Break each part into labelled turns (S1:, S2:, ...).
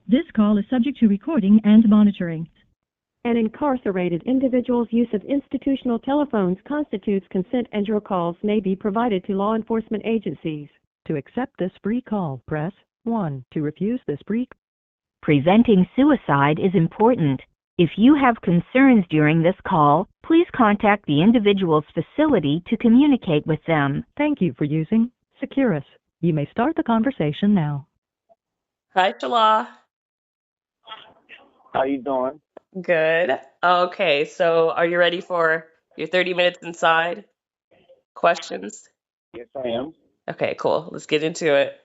S1: This call is subject to recording and monitoring.
S2: An incarcerated individual's use of institutional telephones constitutes consent, and your calls may be provided to law enforcement agencies. To accept this free call, press 1. To refuse this free
S3: Preventing suicide is important. If you have concerns during this call, please contact the individual's facility to communicate with them.
S2: Thank you for using Securus. You may start the conversation now.
S4: Hi, Shala.
S5: How you doing?
S4: Good. Okay, so are you ready for your 30 minutes inside questions?
S5: Yes, I am.
S4: Okay, cool. Let's get into it.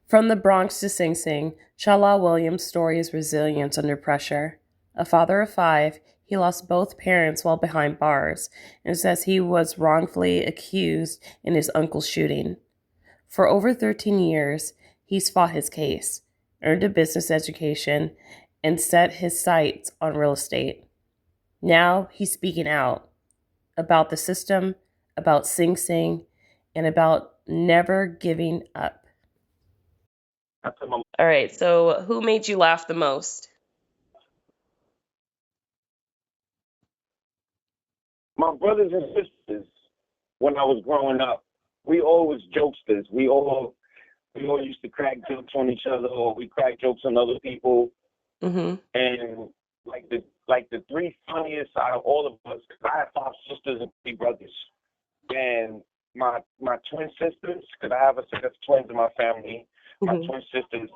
S4: From the Bronx to Sing Sing, Shala Williams' story is resilience under pressure. A father of 5, he lost both parents while behind bars and says he was wrongfully accused in his uncle's shooting. For over 13 years, he's fought his case, earned a business education, and set his sights on real estate. Now he's speaking out about the system, about Sing Sing, and about never giving up. All right, so who made you laugh the most?
S5: My brothers and sisters, when I was growing up, we all was jokesters. We all used to crack jokes on each other, or we crack jokes on other people.
S4: Mm-hmm.
S5: And like the 3 funniest out of all of us, 'cause I have 5 sisters and 3 brothers. And my twin sisters, because I have a set of twins in my family. My twin sisters,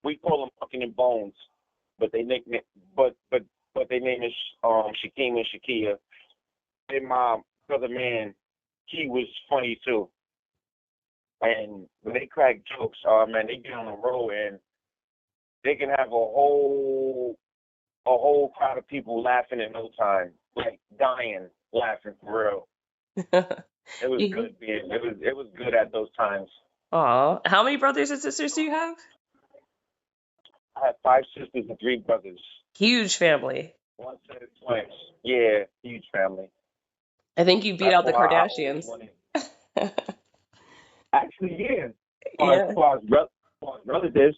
S5: we call them Bucking and Bones, but they nickname, but their name is Shakeem and Shakia. And my brother man, he was funny too. And when they crack jokes, man, they get on the road and they can have a whole crowd of people laughing in no time, like dying laughing for real. It was good it was good at those times.
S4: Aw, how many brothers and sisters do you have?
S5: I have 5 sisters and 3 brothers.
S4: Huge family.
S5: 1 set of twins. Yeah, huge family.
S4: I think you beat out the Kardashians.
S5: Actually, yeah.
S4: Yeah.
S5: As far as relatives.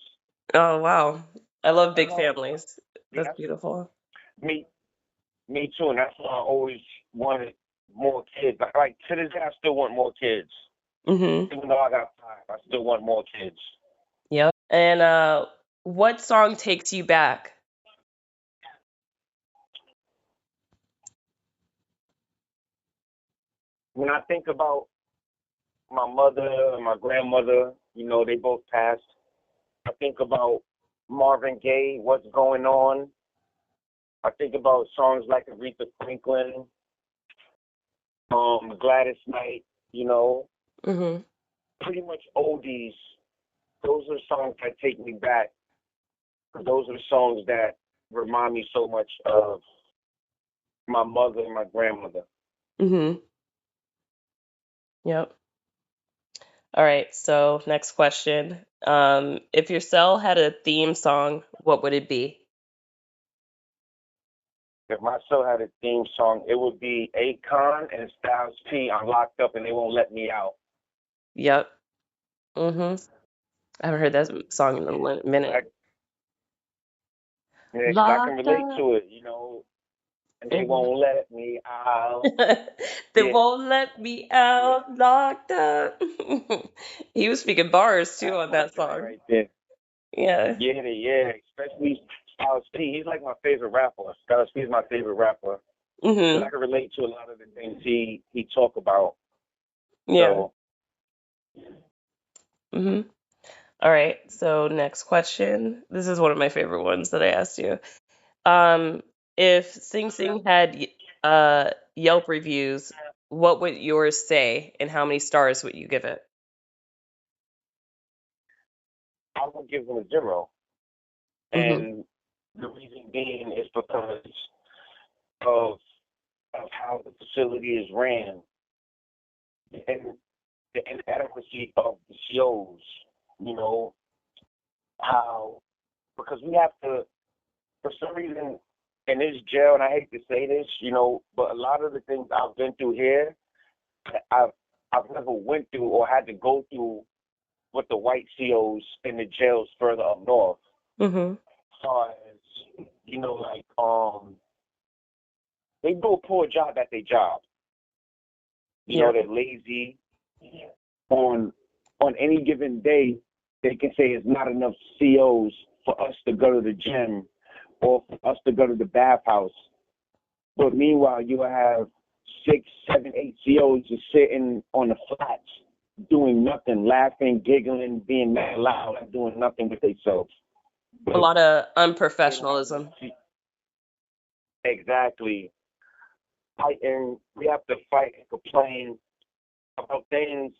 S4: Oh, wow. I love big families. That's beautiful.
S5: Me too, and that's why I always wanted more kids. Like to this day, I still want more kids.
S4: Mm-hmm.
S5: Even though I got 5, I still want more kids.
S4: Yep. And what song takes you back?
S5: When I think about my mother and my grandmother, you know, they both passed. I think about Marvin Gaye, What's Going On. I think about songs like Aretha Franklin, Gladys Knight, you know.
S4: Mm-hmm.
S5: Pretty much oldies. Those are songs that take me back. Those are songs that remind me so much of my mother and my grandmother.
S4: Mm-hmm. Yep. All right, so next question. If your cell had a theme song, what would it be?
S5: If my show had a theme song, it would be Akon and Styles P. I'm locked up and they won't let me out.
S4: Yep. Mm-hmm. I haven't heard that song in a minute.
S5: I can relate to it, you know. And they won't let me out.
S4: They won't let me out, locked up. He was speaking bars too on that song.
S5: Right there.
S4: Yeah.
S5: Yeah. Especially Styles P. He's like my favorite rapper. Styles P is my favorite rapper.
S4: Mm-hmm.
S5: I can relate to a lot of the things he talk about.
S4: Yeah. Mm-hmm. All right. So next question. This is one of my favorite ones that I asked you. If Sing Sing had Yelp reviews, what would yours say, and how many stars would you give it?
S5: I would give him a 0.
S4: Mm-hmm.
S5: And the reason being is because of how the facility is ran and the inadequacy of the shows, you know, because we have to, for some reason, in this jail, and I hate to say this, you know, but a lot of the things I've been through here, I've never went through or had to go through with the white COs in the jails further up north.
S4: Mm-hmm.
S5: As far as, they do a poor job at their job. They're lazy. On any given day, they can say it's not enough COs for us to go to the gym or for us to go to the bathhouse. But meanwhile, you have 6, 7, 8 COs just sitting on the flats, doing nothing, laughing, giggling, being mad loud, and doing nothing with themselves.
S4: A lot of unprofessionalism.
S5: Exactly. We have to fight and complain about things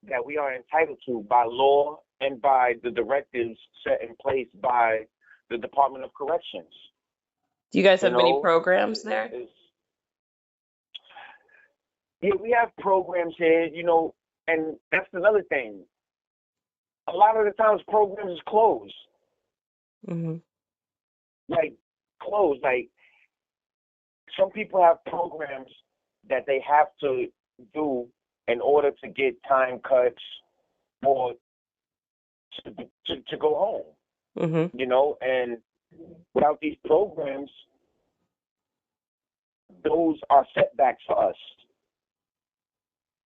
S5: that we are entitled to by law and by the directives set in place by the Department of Corrections.
S4: Do you guys have many programs there?
S5: Yeah, we have programs here, and that's another thing. A lot of the times programs is closed.
S4: Mm-hmm.
S5: Like, closed. Like, some people have programs that they have to do in order to get time cuts or to go home.
S4: Mm-hmm.
S5: And without these programs, those are setbacks for us.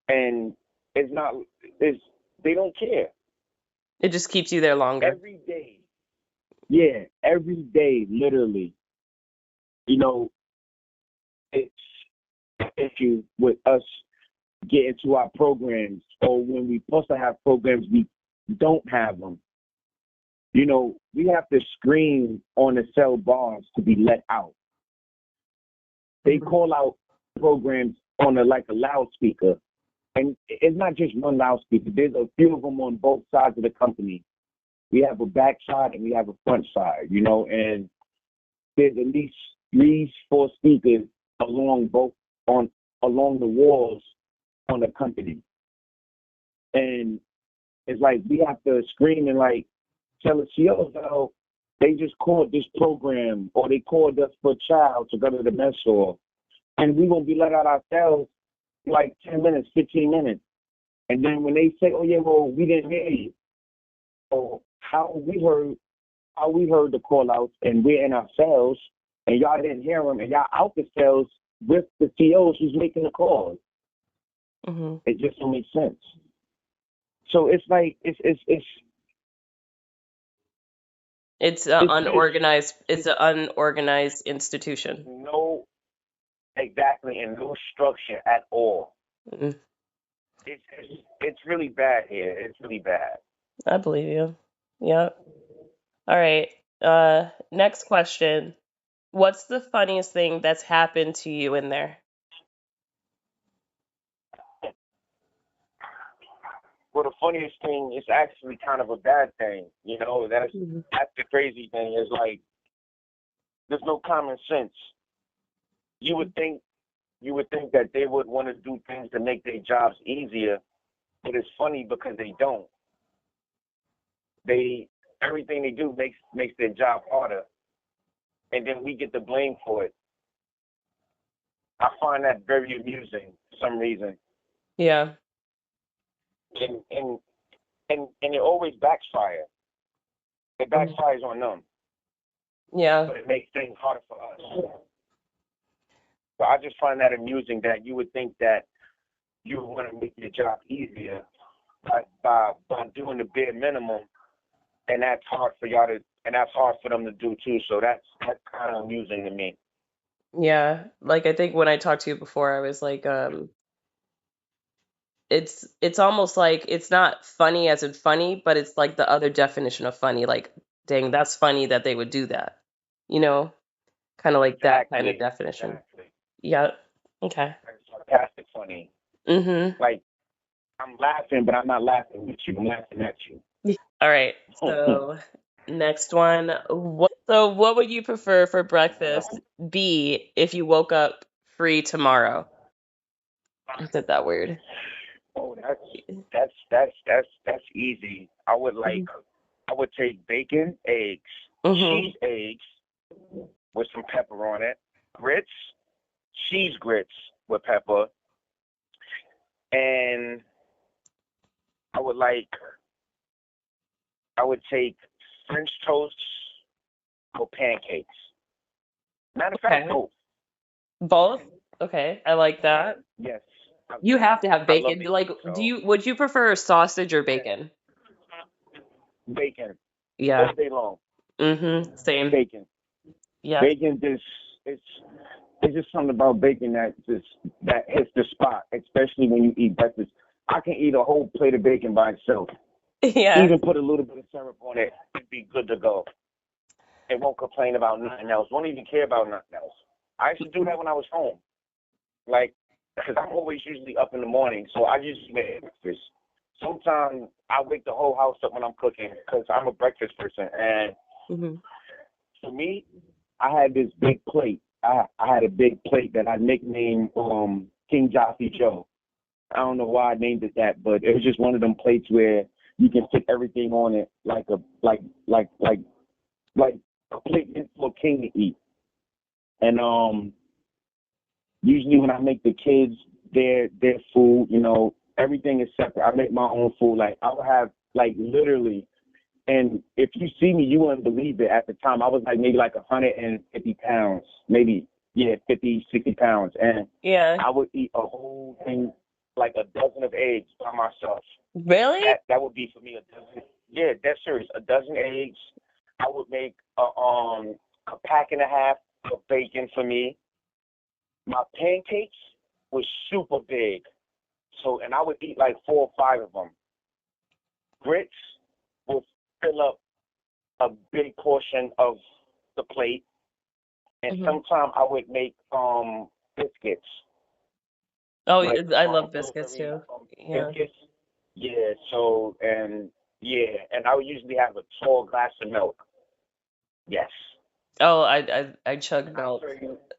S5: And they don't care.
S4: It just keeps you there longer.
S5: Every day. Yeah, every day, literally. It's issue with us getting to our programs, or when we're supposed to have programs, we don't have them. We have to scream on the cell bars to be let out. They call out programs on a loudspeaker. And it's not just one loudspeaker. There's a few of them on both sides of the company. We have a back side and we have a front side, and there's at least 3, 4 speakers along the walls on the company. And it's like we have to scream and tell the CEOs, they just called this program, or they called us for a child to go to the mess hall, and we're going to be let out ourselves 10 minutes, 15 minutes. And then when they say, oh yeah, well, we didn't hear you. Or how we heard the call outs and we're in our cells and y'all didn't hear them and y'all out the cells with the COs who's making the calls.
S4: Mm-hmm.
S5: It just don't make sense. So it's
S4: It's an unorganized institution.
S5: No, exactly, and no structure at all.
S4: Mm-hmm.
S5: It's really bad here. It's really bad.
S4: I believe you. Yeah. All right. Next question. What's the funniest thing that's happened to you in there?
S5: Well, the funniest thing is actually kind of a bad thing. That's the crazy thing. Is there's no common sense. You would think that they would want to do things to make their jobs easier, but it's funny because they don't. Everything they do makes their job harder, and then we get the blame for it. I find that very amusing for some reason.
S4: Yeah.
S5: And it always backfires. It backfires on them.
S4: Yeah.
S5: But it makes things harder for us. So I just find that amusing that you would think that you would want to make your job easier by doing the bare minimum, and that's hard for y'all and that's hard for them to do too. So that's kind of amusing to me.
S4: Yeah. I think when I talked to you before, I was like, it's almost like it's not funny as in funny, but it's like the other definition of funny. Dang, that's funny that they would do that. Kind of like that kind of definition.
S5: Exactly.
S4: Yeah. Okay.
S5: Sarcastic funny.
S4: Mm-hmm.
S5: I'm laughing, but I'm not laughing with you. I'm laughing at you.
S4: All right. So next one. What would you prefer for breakfast be if you woke up free tomorrow? I said that weird.
S5: Oh, that's easy. I would take bacon, eggs, cheese eggs with some pepper on it, grits, cheese grits with pepper, and I would like I would take French toast or pancakes. Matter of fact,
S4: Okay.
S5: both.
S4: Both? Okay, I like that.
S5: Yes,
S4: You have to have
S5: I love
S4: bacon.
S5: bacon.
S4: Like,
S5: So
S4: would you prefer sausage or
S5: yeah,
S4: bacon?
S5: bacon
S4: Yeah.
S5: all day long.
S4: Same.
S5: Bacon.
S4: Yeah.
S5: Bacon just it's just something about bacon that hits the spot, especially when you eat breakfast. I can eat a whole plate of bacon by itself.
S4: Yeah.
S5: Even put a little bit of syrup on it, it'd be good to go. It won't complain about nothing else. Won't even care about nothing else. I used to do that when I was home, like because I'm always usually up in the morning, so I usually make breakfast. Sometimes I wake the whole house up when I'm cooking because I'm a breakfast person. And
S4: hmm
S5: for me, I had this big plate. I had a big plate that I nicknamed King Jossie Joe. I don't know why I named it that, but it was just one of them plates where you can fit everything on it like a plate for a king to eat. And usually when I make the kids their food, everything is separate. I make my own food. Like I would have like literally, and if you see me, you wouldn't believe it. At the time, I was like maybe like 150 pounds, maybe 50, 60 pounds, and
S4: Yeah.
S5: I would eat a whole thing, like a dozen of eggs by myself.
S4: Really?
S5: That would be for me a dozen. Yeah, that's serious. A dozen eggs. I would make a pack and a half of bacon for me. My pancakes was super big, and I would eat like 4 or 5 of them. Grits would fill up a big portion of the plate, and
S4: hmm
S5: sometimes I would make biscuits,
S4: Oh,
S5: like
S4: I love biscuits
S5: Pillsbury
S4: too. Yeah.
S5: biscuits. Yeah, and I would usually have a tall glass of milk. Yes.
S4: Oh, I chug milk.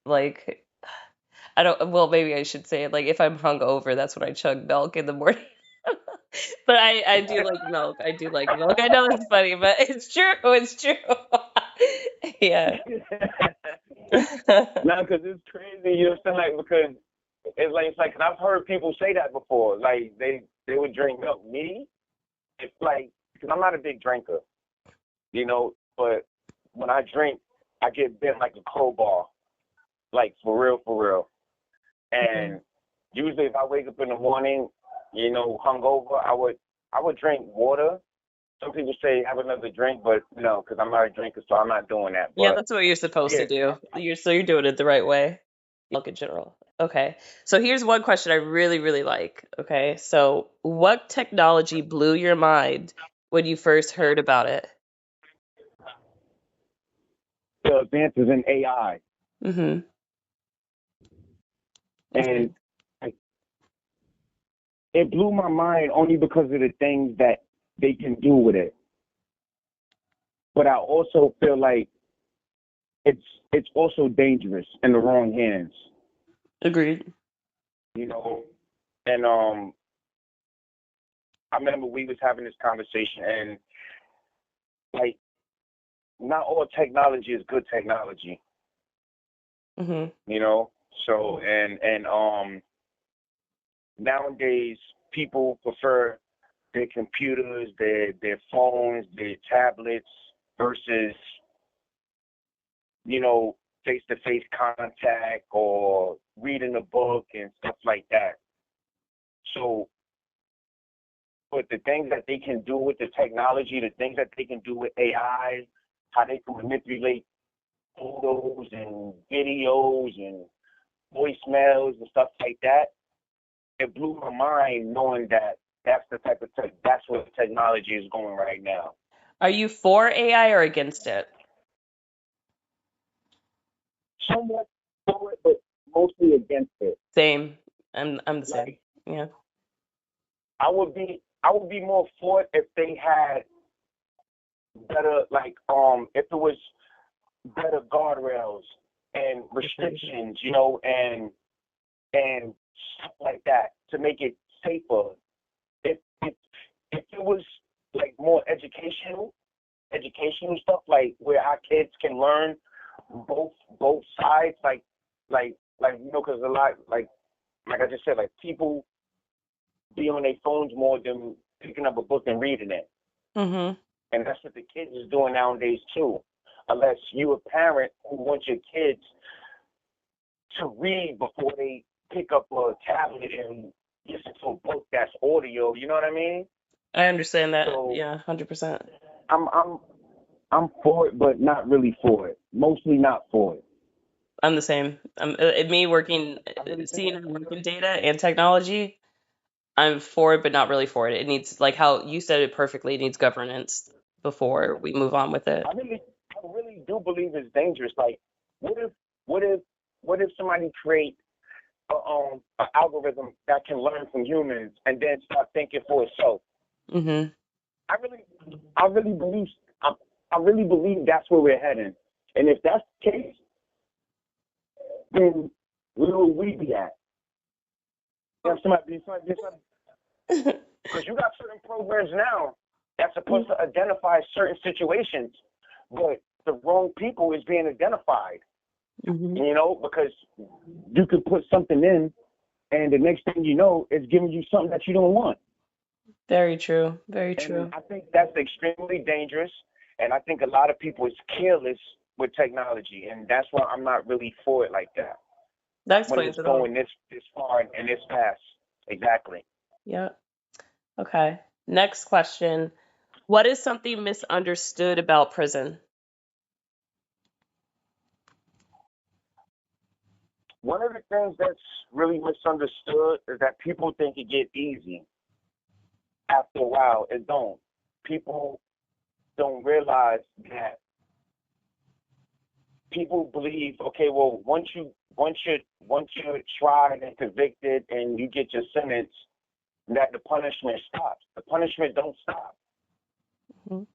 S4: Like, I don't, well, maybe I should say it. Like, if I'm hungover, that's when I chug milk in the morning. But I do like milk. I do like milk. I know it's funny, but it's true. It's true. Yeah.
S5: No, because it's crazy. You know what I'm saying? Like because it's like 'cause I've heard people say that before. Like they would drink milk. Me, it's like because I'm not a big drinker, but when I drink, I get bent like a crowbar, like for real.
S4: Mhm.
S5: And usually, if I wake up in the morning, hungover, I would drink water. Some people say have another drink, but no, because I'm not a drinker, so I'm not doing that.
S4: Yeah,
S5: But
S4: that's what you're supposed
S5: yeah,
S4: to do. You're doing it the right way. Milk in general. Okay. So here's one question I really, really like. Okay. So what technology blew your mind when you first heard about it?
S5: the advances in AI,
S4: Mm-hmm.
S5: and
S4: Okay.
S5: like, it blew my mind only because of the things that they can do with it. But I also feel like it's it's also dangerous in the wrong hands,
S4: Agreed.
S5: you know. And I remember we was having this conversation, and like, not all technology is good technology,
S4: Mm-hmm.
S5: you know. So and nowadays people prefer their computers, their phones, their tablets versus face to face contact or reading a book and stuff like that. So, but the things that they can do with the technology, the things that they can do with AI, how they can manipulate photos and videos and voicemails and stuff like that, it blew my mind knowing that that's where the technology is going right now.
S4: Are you for AI or against it?
S5: Somewhat for it, but mostly against it.
S4: Same. I'm the same.
S5: Like
S4: Yeah.
S5: I would be more for it if they had better if it was better guardrails and
S4: Agreed.
S5: restrictions, and stuff like that to make it safer. If it was like more educational stuff, like where our kids can learn both sides, because a lot like I just said, like people be on their phones more than picking up a book and reading it.
S4: Mm-hmm.
S5: And that's what the kids is doing nowadays too. Unless you a parent who wants your kids to read before they pick up a tablet and listen to a book that's audio, you know what I mean?
S4: I understand that.
S5: So
S4: Yeah, 100%.
S5: I'm for it, but not really for it. Mostly not for it.
S4: I'm the same. Me working, seeing and working data and technology, I'm for it, but not really for it. It needs, like how you said it perfectly, it needs governance before we move on with it.
S5: I really do believe it's dangerous. Like, what if, what if, what if somebody create an algorithm that can learn from humans and then start thinking for itself?
S4: Mm-hmm.
S5: I really believe, I really believe that's where we're heading. And if that's the case, then where will we be at? If somebody, because you got certain programs now that's supposed to identify certain situations, but the wrong people is being identified.
S4: Mm-hmm.
S5: You know, because you could put something in, and the next thing you know, it's giving you something that you don't want.
S4: Very true. Very true.
S5: And I think that's extremely dangerous, and I think a lot of people is careless with technology, and that's why I'm not really for it like that.
S4: That
S5: When
S4: explains
S5: it's
S4: it all.
S5: going this far and this fast. Exactly.
S4: Yeah. Okay. Next question. What is something misunderstood about prison?
S5: One of the things that's really misunderstood is that people think it get easy. After a while, it don't. People don't realize that people believe, okay, well, once you're tried and convicted and you get your sentence, that the punishment stops. The punishment don't stop.
S4: Mhm.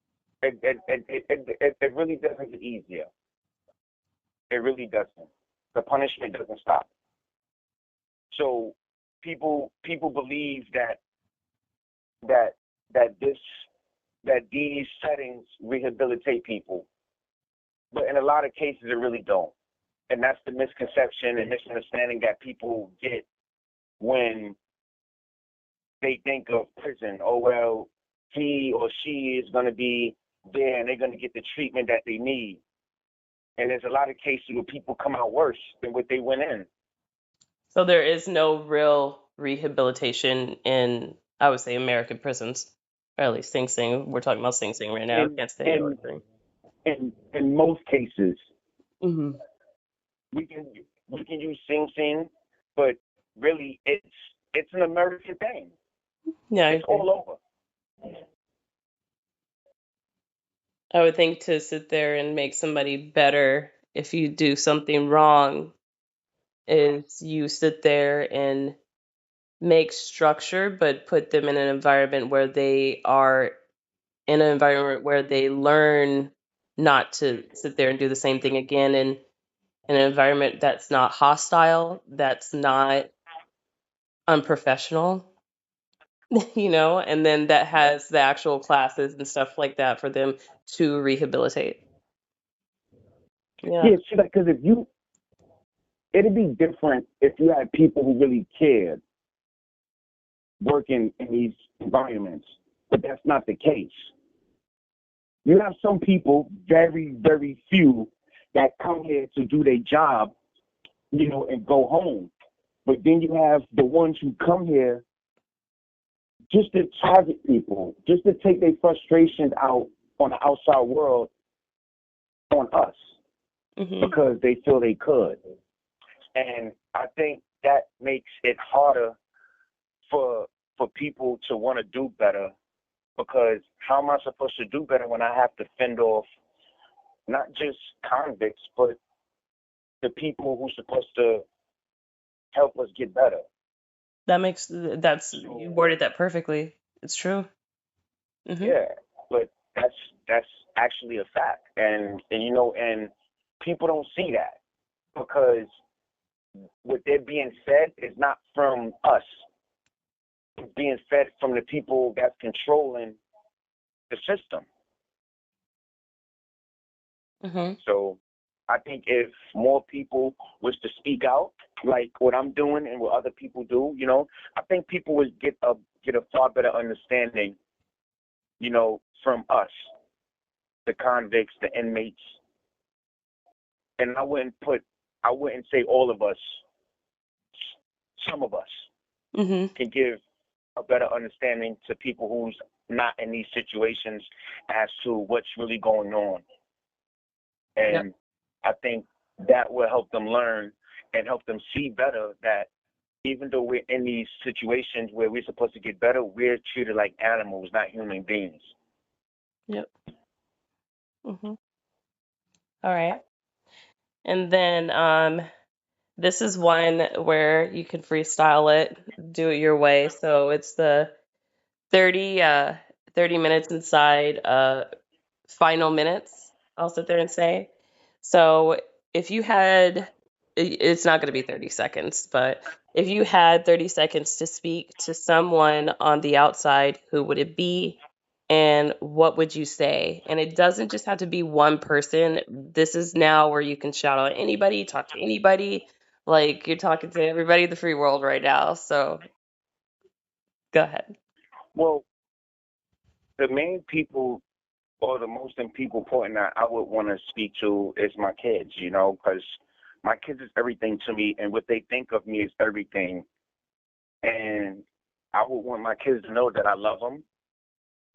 S5: It really doesn't get easier. It really doesn't. The punishment doesn't stop. So people believe that that these settings rehabilitate people, but in a lot of cases it really don't. And that's the misconception and misunderstanding that people get when they think of prison. Oh well, he or she is going to be there and they're going to get the treatment that they need. And there's a lot of cases where people come out worse than what they went in.
S4: So there is no real rehabilitation in, I would say, American prisons, or at least Sing Sing. We're talking about Sing Sing right now. We
S5: In
S4: can't say New York
S5: in
S4: thing.
S5: in most cases,
S4: Mm-hmm.
S5: we can use Sing Sing, but really it's an American thing.
S4: Yeah, I
S5: It's
S4: agree.
S5: all over.
S4: I would think to sit there and make somebody better if you do something wrong is you sit there and make structure, but put them in an environment where they are in an environment where they learn not to sit there and do the same thing again, and in an environment that's not hostile, that's not unprofessional, and then that has the actual classes and stuff like that for them to rehabilitate. Yeah.
S5: Yeah, see, like, because it'd be different if you had people who really cared working in these environments, but that's not the case. You have some people, very, very few, that come here to do their job, and go home. But then you have the ones who come here just to target people, just to take their frustrations out on the outside world on us
S4: Hmm.
S5: because they feel they could. And I think that makes it harder for people to want to do better, because how am I supposed to do better when I have to fend off not just convicts, but the people who's supposed to help us get better?
S4: You worded that perfectly. It's true. Hmm.
S5: Yeah, but that's actually a fact, and people don't see that because what they're being fed is not from us. It's being fed from the people that's controlling the system.
S4: Hmm.
S5: So I think if more people was to speak out, like what I'm doing and what other people do, I think people would get a far better understanding, from us. the convicts, the inmates, and I wouldn't say all of us. Some of us can give a better understanding to people who's not in these situations as to what's really going on. And I think that will help them learn and help them see better that even though we're in these situations where we're supposed to get better, we're treated like animals, not human beings.
S4: Yep. All right. And then this is one where you can freestyle it, do it your way. So it's the 30 minutes inside final minutes, I'll sit there and say. So if you had, it's not going to be 30 seconds, but if you had 30 seconds to speak to someone on the outside, who would it be and what would you say? And it doesn't just have to be one person. This is now where you can shout out anybody, talk to anybody. Like you're talking to everybody in the free world right now. So go ahead.
S5: Well, the main people or the most important that I would want to speak to is my kids, you know, because my kids is everything to me, and what they think of me is everything. And I would want my kids to know that I love them,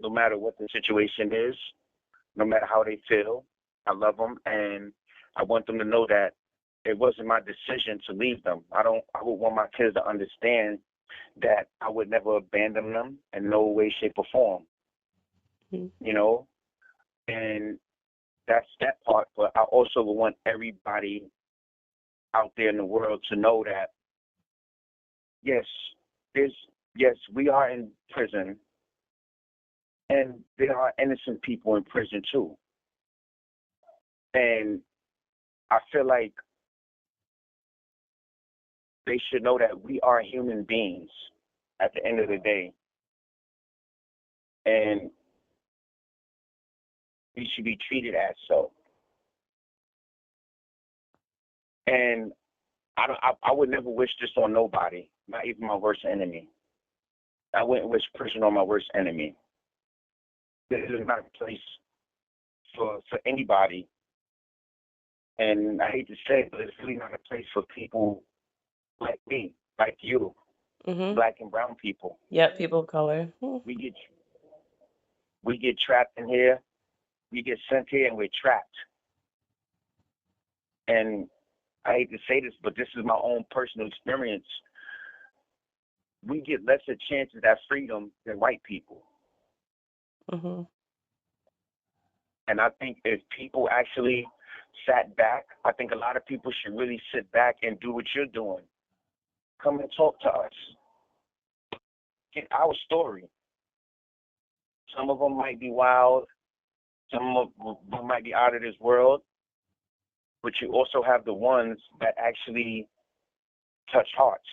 S5: no matter what the situation is, no matter how they feel. I love them, and I want them to know that it wasn't my decision to leave them. I would want my kids to understand that I would never abandon them in no way, shape, or form. You know, and that's that part. But I also want everybody out there in the world to know that yes, we are in prison, and there are innocent people in prison too. And I feel like they should know that we are human beings at the end of the day. And we should be treated as so. And I would never wish this on nobody, not even my worst enemy. I wouldn't wish prison on my worst enemy. This is not a place for anybody. And I hate to say it, but it's really not a place for people like me, like you, black and brown people.
S4: Yep, people of color.
S5: We get trapped in here. We get sent here and we're trapped. And I hate to say this, but this is my own personal experience. We get lesser chances at freedom than white people. And I think if people actually sat back, I think a lot of people should really sit back and do what you're doing. Come and talk to us. Get our story. Some of them might be wild. Some of them might be out of this world. But you also have the ones that actually touch hearts.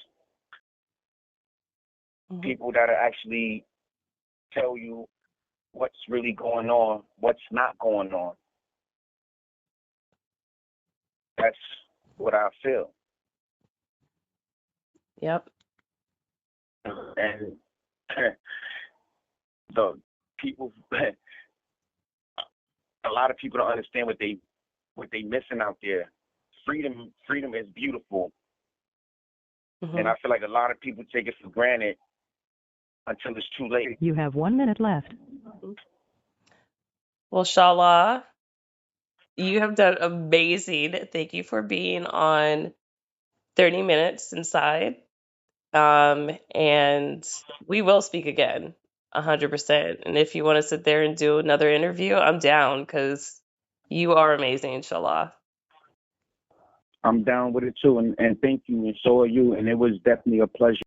S5: People that actually tell you what's really going on, what's not going on. That's what I feel.
S4: Yep.
S5: And the people, a lot of people don't understand what they missing out there. Freedom is beautiful. And I feel like a lot of people take it for granted until it's too late.
S2: You have 1 minute left.
S4: Well, Shala, you have done amazing. Thank you for being on 30 Minutes Inside. And we will speak again, 100%. And if you want to sit there and do another interview, I'm down because you are amazing, Shala.
S5: I'm down with it too, and thank you, and so are you. And it was definitely a pleasure.